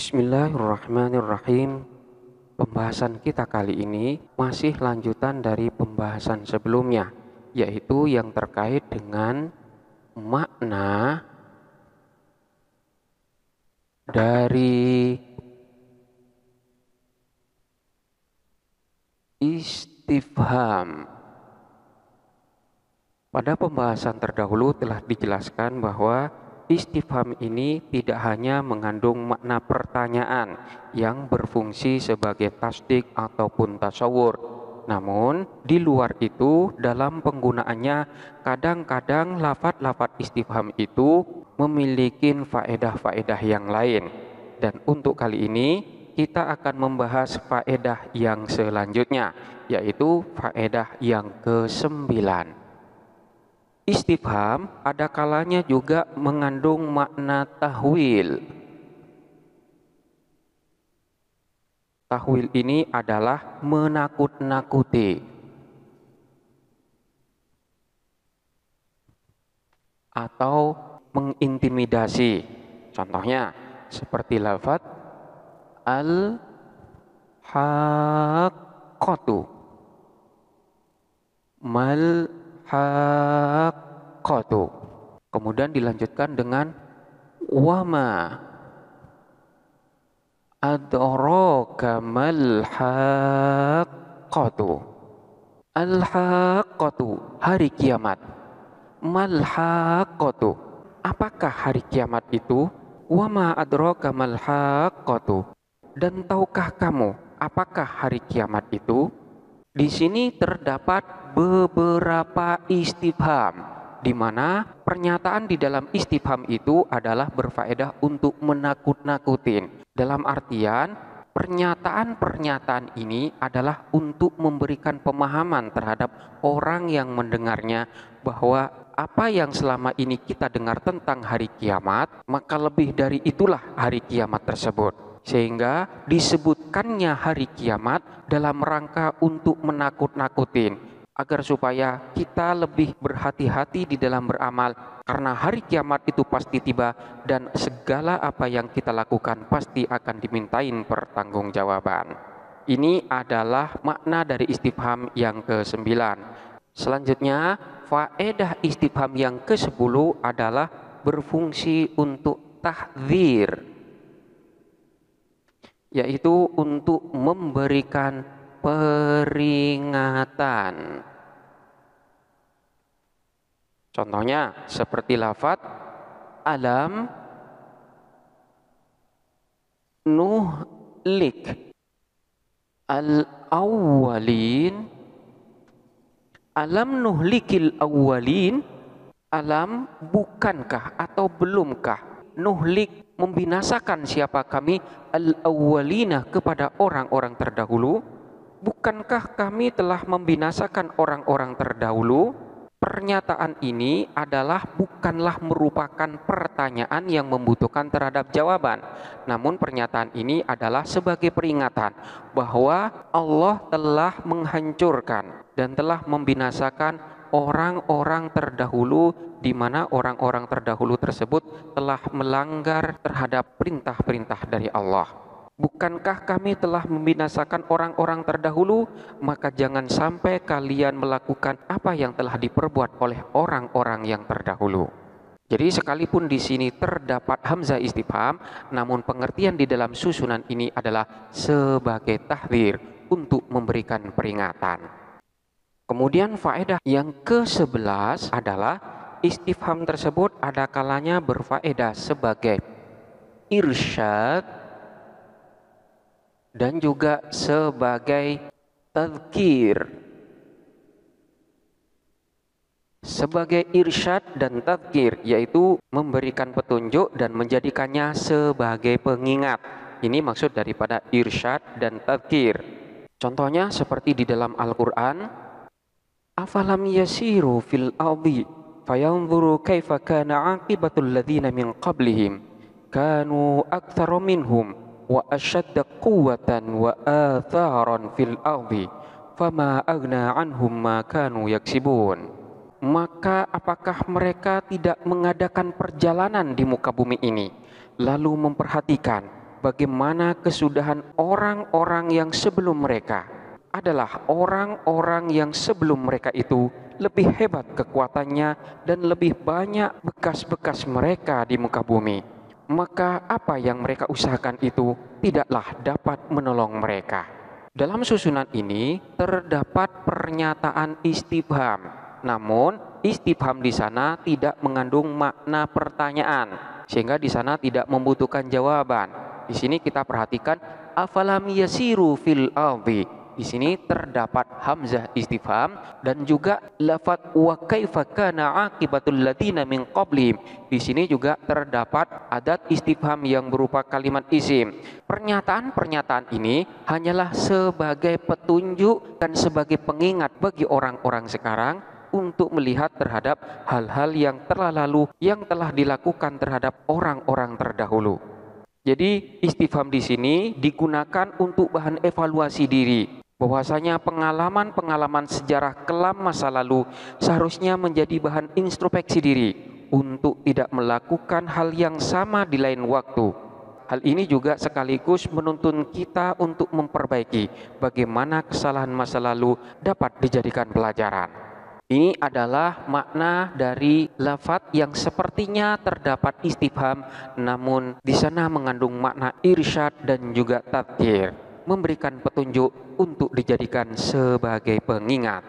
Bismillahirrahmanirrahim. Pembahasan kita kali ini masih lanjutan dari pembahasan sebelumnya, yaitu yang terkait dengan makna dari istifham. Pada pembahasan terdahulu telah dijelaskan bahwa istifham ini tidak hanya mengandung makna pertanyaan yang berfungsi sebagai tasdik ataupun tasawur. Namun, di luar itu dalam penggunaannya kadang-kadang lafadz-lafadz istifham itu memiliki faedah-faedah yang lain. Dan untuk kali ini kita akan membahas faedah yang selanjutnya, yaitu faedah yang ke-9. Istifham ada kalanya juga mengandung makna tahwil. Tahwil ini adalah menakut-nakuti atau mengintimidasi. Contohnya seperti lafadz al-haqqatu, mal-haqqatu. Kemudian dilanjutkan dengan wama adraka mal-haqqatu. Al-haqqatu, hari kiamat. Mal-haqqatu, apakah hari kiamat itu? Wama adraka mal-haqqatu, dan tahukah kamu apakah hari kiamat itu? Di sini terdapat beberapa istifham, di mana pernyataan di dalam istifham itu adalah berfaedah untuk menakut-nakutin. Dalam artian, pernyataan-pernyataan ini adalah untuk memberikan pemahaman terhadap orang yang mendengarnya bahwa apa yang selama ini kita dengar tentang hari kiamat, maka lebih dari itulah hari kiamat tersebut. Sehingga disebutkannya hari kiamat dalam rangka untuk menakut-nakutin, agar supaya kita lebih berhati-hati di dalam beramal, karena hari kiamat itu pasti tiba dan segala apa yang kita lakukan pasti akan dimintain pertanggungjawaban. Ini adalah makna dari istifham yang ke-9. Selanjutnya, faedah istifham yang ke-10 adalah berfungsi untuk tahdzir, yaitu untuk memberikan peringatan. Contohnya seperti lafadz alam nuhlik al-awwalin. Alam nuhlikil awwalin, alam bukankah atau belumkah, nuhlik membinasakan siapa kami, al-awwalina kepada orang-orang terdahulu. Bukankah kami telah membinasakan orang-orang terdahulu? Pernyataan ini adalah bukanlah merupakan pertanyaan yang membutuhkan terhadap jawaban. Namun pernyataan ini adalah sebagai peringatan bahwa Allah telah menghancurkan dan telah membinasakan orang-orang terdahulu, di mana orang-orang terdahulu tersebut telah melanggar terhadap perintah-perintah dari Allah. Bukankah kami telah membinasakan orang-orang terdahulu? Maka jangan sampai kalian melakukan apa yang telah diperbuat oleh orang-orang yang terdahulu. Jadi sekalipun di sini terdapat hamzah istifham, namun pengertian di dalam susunan ini adalah sebagai tahdzir, untuk memberikan peringatan. Kemudian faedah yang ke-11 adalah istifham tersebut ada kalanya berfaedah sebagai irsyad dan juga sebagai tadzkir. Sebagai irsyad dan tadzkir, yaitu memberikan petunjuk dan menjadikannya sebagai pengingat. Ini maksud daripada irsyad dan tadzkir. Contohnya seperti di dalam Al-Quran, afalam yasiru fil ardi fayanzuru kaifa kana aqibatul ladzina min qablihim kanu aktsara minhum wa ashadda quwwatan wa atharan fil ardi fama aghna anhum ma kanu yaksibun. Maka apakah mereka tidak mengadakan perjalanan di muka bumi ini, lalu memperhatikan bagaimana kesudahan orang-orang yang sebelum mereka adalah orang-orang yang sebelum mereka itu lebih hebat kekuatannya dan lebih banyak bekas-bekas mereka di muka bumi. Maka apa yang mereka usahakan itu tidaklah dapat menolong mereka. Dalam susunan ini terdapat pernyataan istifham. Namun istifham di sana tidak mengandung makna pertanyaan, sehingga di sana tidak membutuhkan jawaban. Di sini kita perhatikan afalam yasiru fil ardi. Di sini terdapat hamzah istifham dan juga lafadz wa kaifa kana aqibatul ladzina min qablihim. Di sini juga terdapat adat istifham yang berupa kalimat isim. Pernyataan-pernyataan ini hanyalah sebagai petunjuk dan sebagai pengingat bagi orang-orang sekarang untuk melihat terhadap hal-hal yang telah lalu yang telah dilakukan terhadap orang-orang terdahulu. Jadi istifham di sini digunakan untuk bahan evaluasi diri, bahwasanya pengalaman-pengalaman sejarah kelam masa lalu seharusnya menjadi bahan introspeksi diri untuk tidak melakukan hal yang sama di lain waktu. Hal ini juga sekaligus menuntun kita untuk memperbaiki bagaimana kesalahan masa lalu dapat dijadikan pelajaran. Ini adalah makna dari lafadz yang sepertinya terdapat istifham, namun di sana mengandung makna irsyad dan juga tadhkir, memberikan petunjuk untuk dijadikan sebagai pengingat.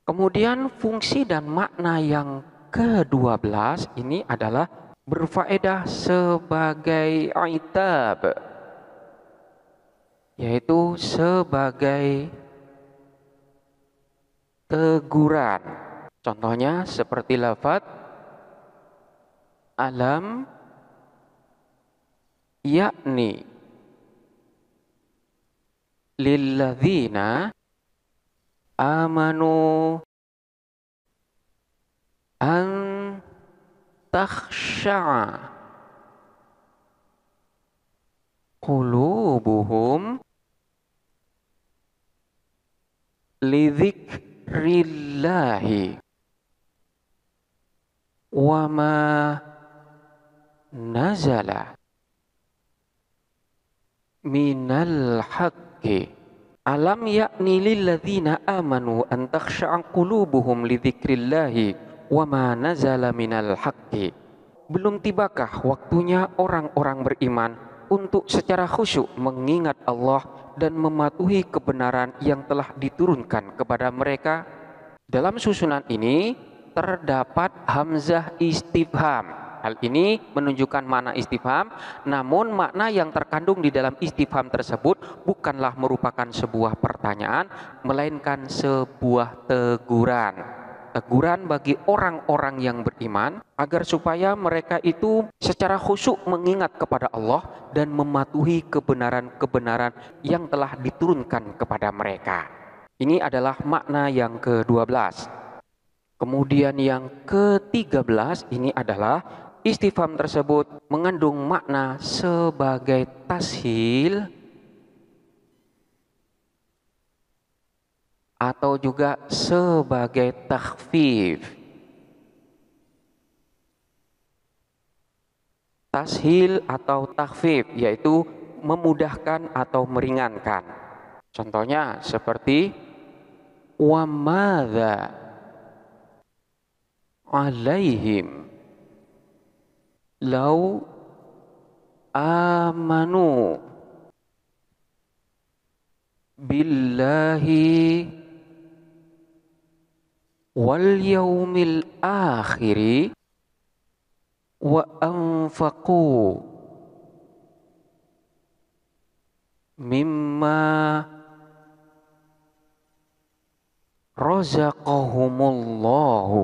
Kemudian fungsi dan makna yang ke-12 ini adalah berfaedah sebagai itab, yaitu sebagai teguran. Contohnya seperti lafadz alam yakni lilladzina amanu an takhsha'a qulubuhum lidzikrillahi wa ma nazala minal haqqi. Alam yakni lilladzina amanu an takhsha'a qulubuhum lidzikrillahi wa ma nazala minal haqqi. Belum tibakah waktunya orang-orang beriman untuk secara khusyuk mengingat Allah dan mematuhi kebenaran yang telah diturunkan kepada mereka? Dalam susunan ini terdapat hamzah istifham. Hal ini menunjukkan makna istifham, namun makna yang terkandung di dalam istifham tersebut bukanlah merupakan sebuah pertanyaan, melainkan sebuah teguran. Teguran bagi orang-orang yang beriman agar supaya mereka itu secara khusyuk mengingat kepada Allah dan mematuhi kebenaran-kebenaran yang telah diturunkan kepada mereka. Ini adalah makna yang ke-12. Kemudian yang ke-13 ini adalah istifham tersebut mengandung makna sebagai tashil atau juga sebagai takhfif. Tashil atau takhfif yaitu memudahkan atau meringankan. Contohnya seperti wa madza alaihim lau amanu billahi wal yaumil akhiri wa anfaqu mimma razaqahumullahu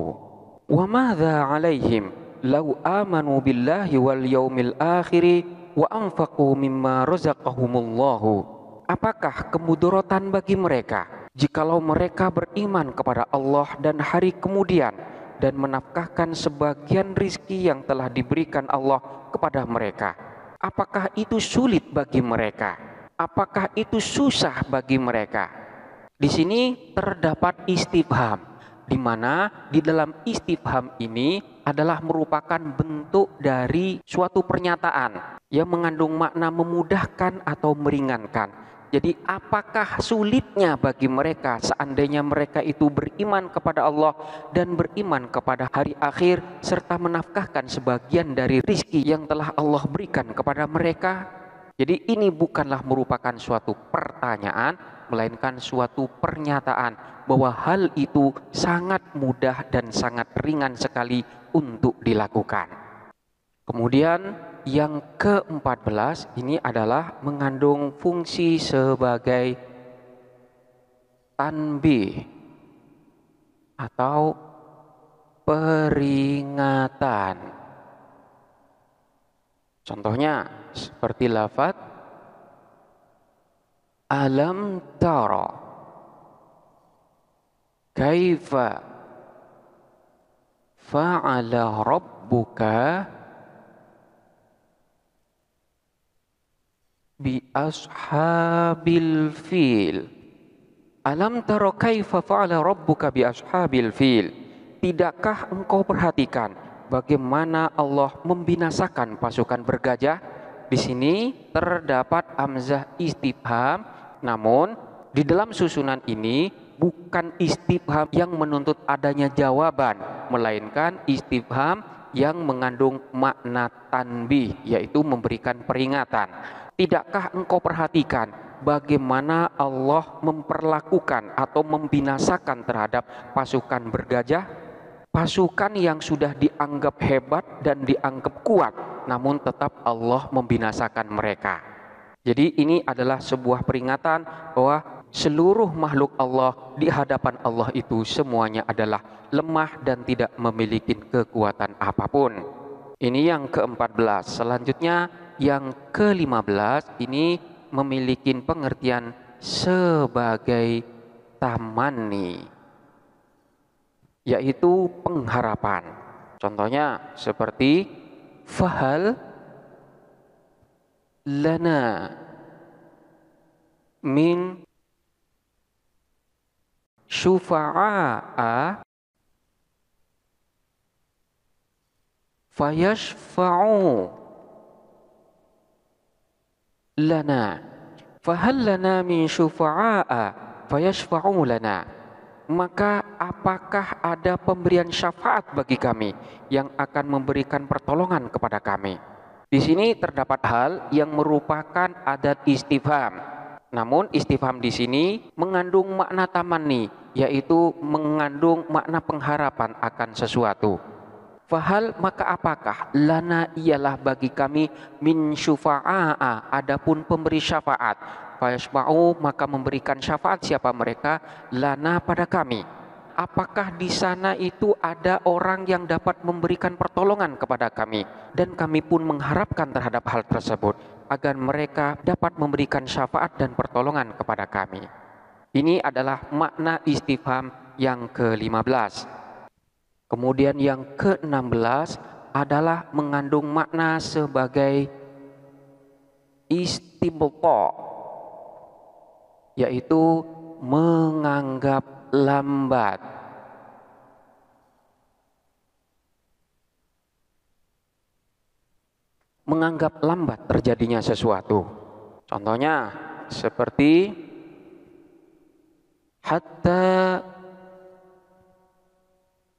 wa madza alaihim lau amanu billahi wal yaumil akhiri wa anfaqu mimma razaqahumullahu. Apakah kemudaratan bagi mereka jikalau mereka beriman kepada Allah dan hari kemudian dan menafkahkan sebagian rizki yang telah diberikan Allah kepada mereka? Apakah itu sulit bagi mereka? Apakah itu susah bagi mereka? Di sini terdapat istifham, di mana di dalam istifham ini adalah merupakan bentuk dari suatu pernyataan yang mengandung makna memudahkan atau meringankan. Jadi apakah sulitnya bagi mereka seandainya mereka itu beriman kepada Allah dan beriman kepada hari akhir serta menafkahkan sebagian dari rizki yang telah Allah berikan kepada mereka? Jadi ini bukanlah merupakan suatu pertanyaan, melainkan suatu pernyataan bahwa hal itu sangat mudah dan sangat ringan sekali untuk dilakukan. Kemudian yang ke-14 ini adalah mengandung fungsi sebagai tanbih atau peringatan. Contohnya seperti lafaz alam tara kaifa fa'ala rabbuka bi ashabil fil. Alam tara kaifa fa'ala rabbuka bi ashabil fil. Tidakkah engkau perhatikan bagaimana Allah membinasakan pasukan bergajah? Di sini terdapat hamzah istifham, namun di dalam susunan ini bukan istifham yang menuntut adanya jawaban, melainkan istifham yang mengandung makna tanbih, yaitu memberikan peringatan. Tidakkah engkau perhatikan bagaimana Allah memperlakukan atau membinasakan terhadap pasukan bergajah? Pasukan yang sudah dianggap hebat dan dianggap kuat, namun tetap Allah membinasakan mereka. Jadi ini adalah sebuah peringatan bahwa seluruh makhluk Allah di hadapan Allah itu semuanya adalah lemah dan tidak memiliki kekuatan apapun. Ini yang ke-14. Selanjutnya yang ke-15 ini memiliki pengertian sebagai tamanni, yaitu pengharapan. Contohnya seperti fahal lana min syufa'a fayashfa'u lana. Fahal lana min syufa'a fayashfa'u lana. Maka apakah ada pemberian syafaat bagi kami yang akan memberikan pertolongan kepada kami? Di sini terdapat hal yang merupakan adat istifham. Namun istifham di sini mengandung makna tamanni, yaitu mengandung makna pengharapan akan sesuatu. Fahal maka apakah lana ialah bagi kami min syufa'a, adapun pemberi syafaat. Fayashfa'u maka memberikan syafaat siapa mereka? Lana pada kami. Apakah di sana itu ada orang yang dapat memberikan pertolongan kepada kami, dan kami pun mengharapkan terhadap hal tersebut agar mereka dapat memberikan syafaat dan pertolongan kepada kami. Ini adalah makna istifham yang ke-15. Kemudian yang ke-16 adalah mengandung makna sebagai istibta, yaitu menganggap lambat. Menganggap lambat terjadinya sesuatu. Contohnya seperti hatta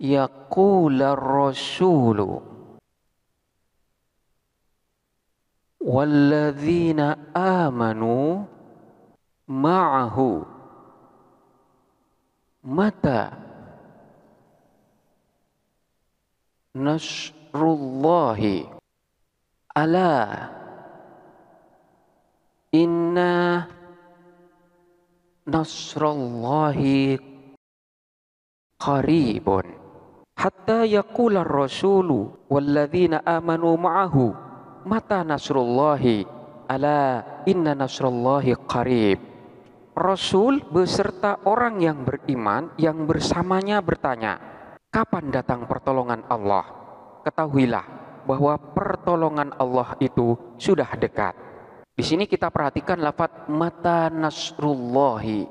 yaqula ar-rasulu walladzina amanu ma'ahu mata nasrullahi ala inna nasrullahi qaribun. Hatta yaqula ar-rasulu walladzina amanu ma'ahu mata nasrullahi ala inna nasrullahi qarib. Rasul beserta orang yang beriman yang bersamanya bertanya, kapan datang pertolongan Allah? Ketahuilah bahwa pertolongan Allah itu sudah dekat. Di sini kita perhatikan lafaz mata nasrullahi.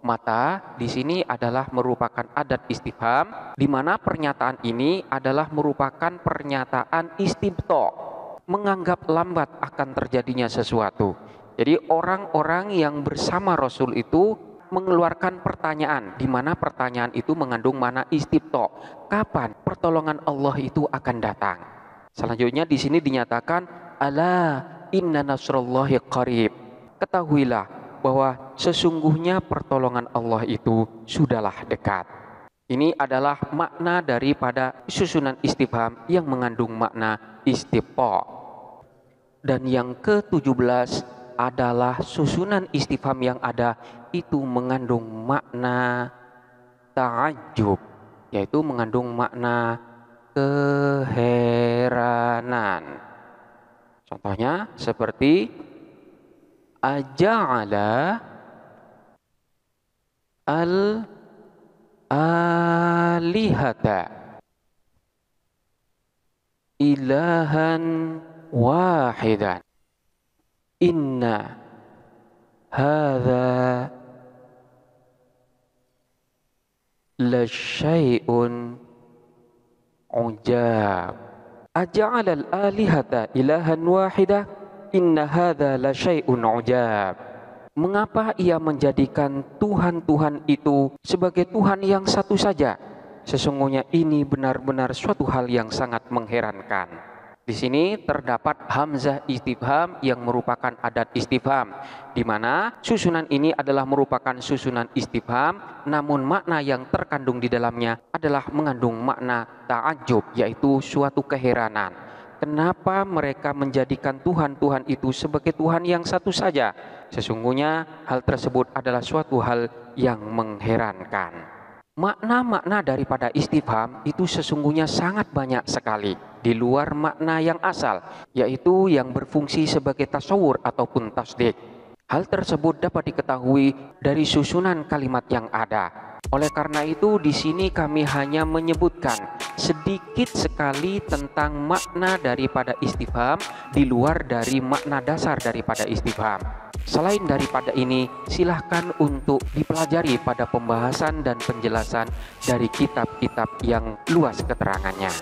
Mata di sini adalah merupakan adat istifham, di mana pernyataan ini adalah merupakan pernyataan istibto, menganggap lambat akan terjadinya sesuatu. Jadi orang-orang yang bersama Rasul itu mengeluarkan pertanyaan, di mana pertanyaan itu mengandung makna istibto. Kapan pertolongan Allah itu akan datang? Selanjutnya di sini dinyatakan, ala inna nasrullahi qarib. Ketahuilah bahwa sesungguhnya pertolongan Allah itu sudahlah dekat. Ini adalah makna daripada susunan istifham yang mengandung makna istibto. Dan yang ke-17 adalah susunan istifham yang ada itu mengandung makna ta'ajjub, yaitu mengandung makna keheranan. Contohnya seperti aja'ala al-alihata ilahan wahidan inna hadza lasyai'un ujab. Aja'ala al-alihata ilahan wahidah inna hadza lasyai'un ujab. Mengapa ia menjadikan Tuhan-Tuhan itu sebagai Tuhan yang satu saja? Sesungguhnya ini benar-benar suatu hal yang sangat mengherankan. Di sini terdapat hamzah istifham yang merupakan adat istifham, di mana susunan ini adalah merupakan susunan istifham, namun makna yang terkandung di dalamnya adalah mengandung makna ta'ajjub, yaitu suatu keheranan. Kenapa mereka menjadikan Tuhan-Tuhan itu sebagai Tuhan yang satu saja? Sesungguhnya hal tersebut adalah suatu hal yang mengherankan. Makna-makna daripada istifham itu sesungguhnya sangat banyak sekali di luar makna yang asal, yaitu yang berfungsi sebagai tasawur ataupun tasdik. Hal tersebut dapat diketahui dari susunan kalimat yang ada. Oleh karena itu di sini kami hanya menyebutkan sedikit sekali tentang makna daripada istifham di luar dari makna dasar daripada istifham. Selain daripada ini, silahkan untuk dipelajari pada pembahasan dan penjelasan dari kitab-kitab yang luas keterangannya.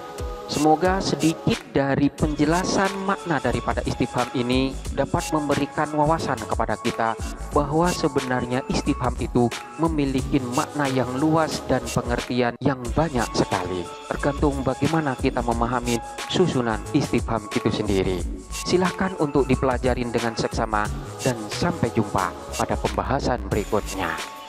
Semoga sedikit dari penjelasan makna daripada istifham ini dapat memberikan wawasan kepada kita bahwa sebenarnya istifham itu memiliki makna yang luas dan pengertian yang banyak sekali. Tergantung bagaimana kita memahami susunan istifham itu sendiri. Silahkan untuk dipelajarin dengan seksama dan sampai jumpa pada pembahasan berikutnya.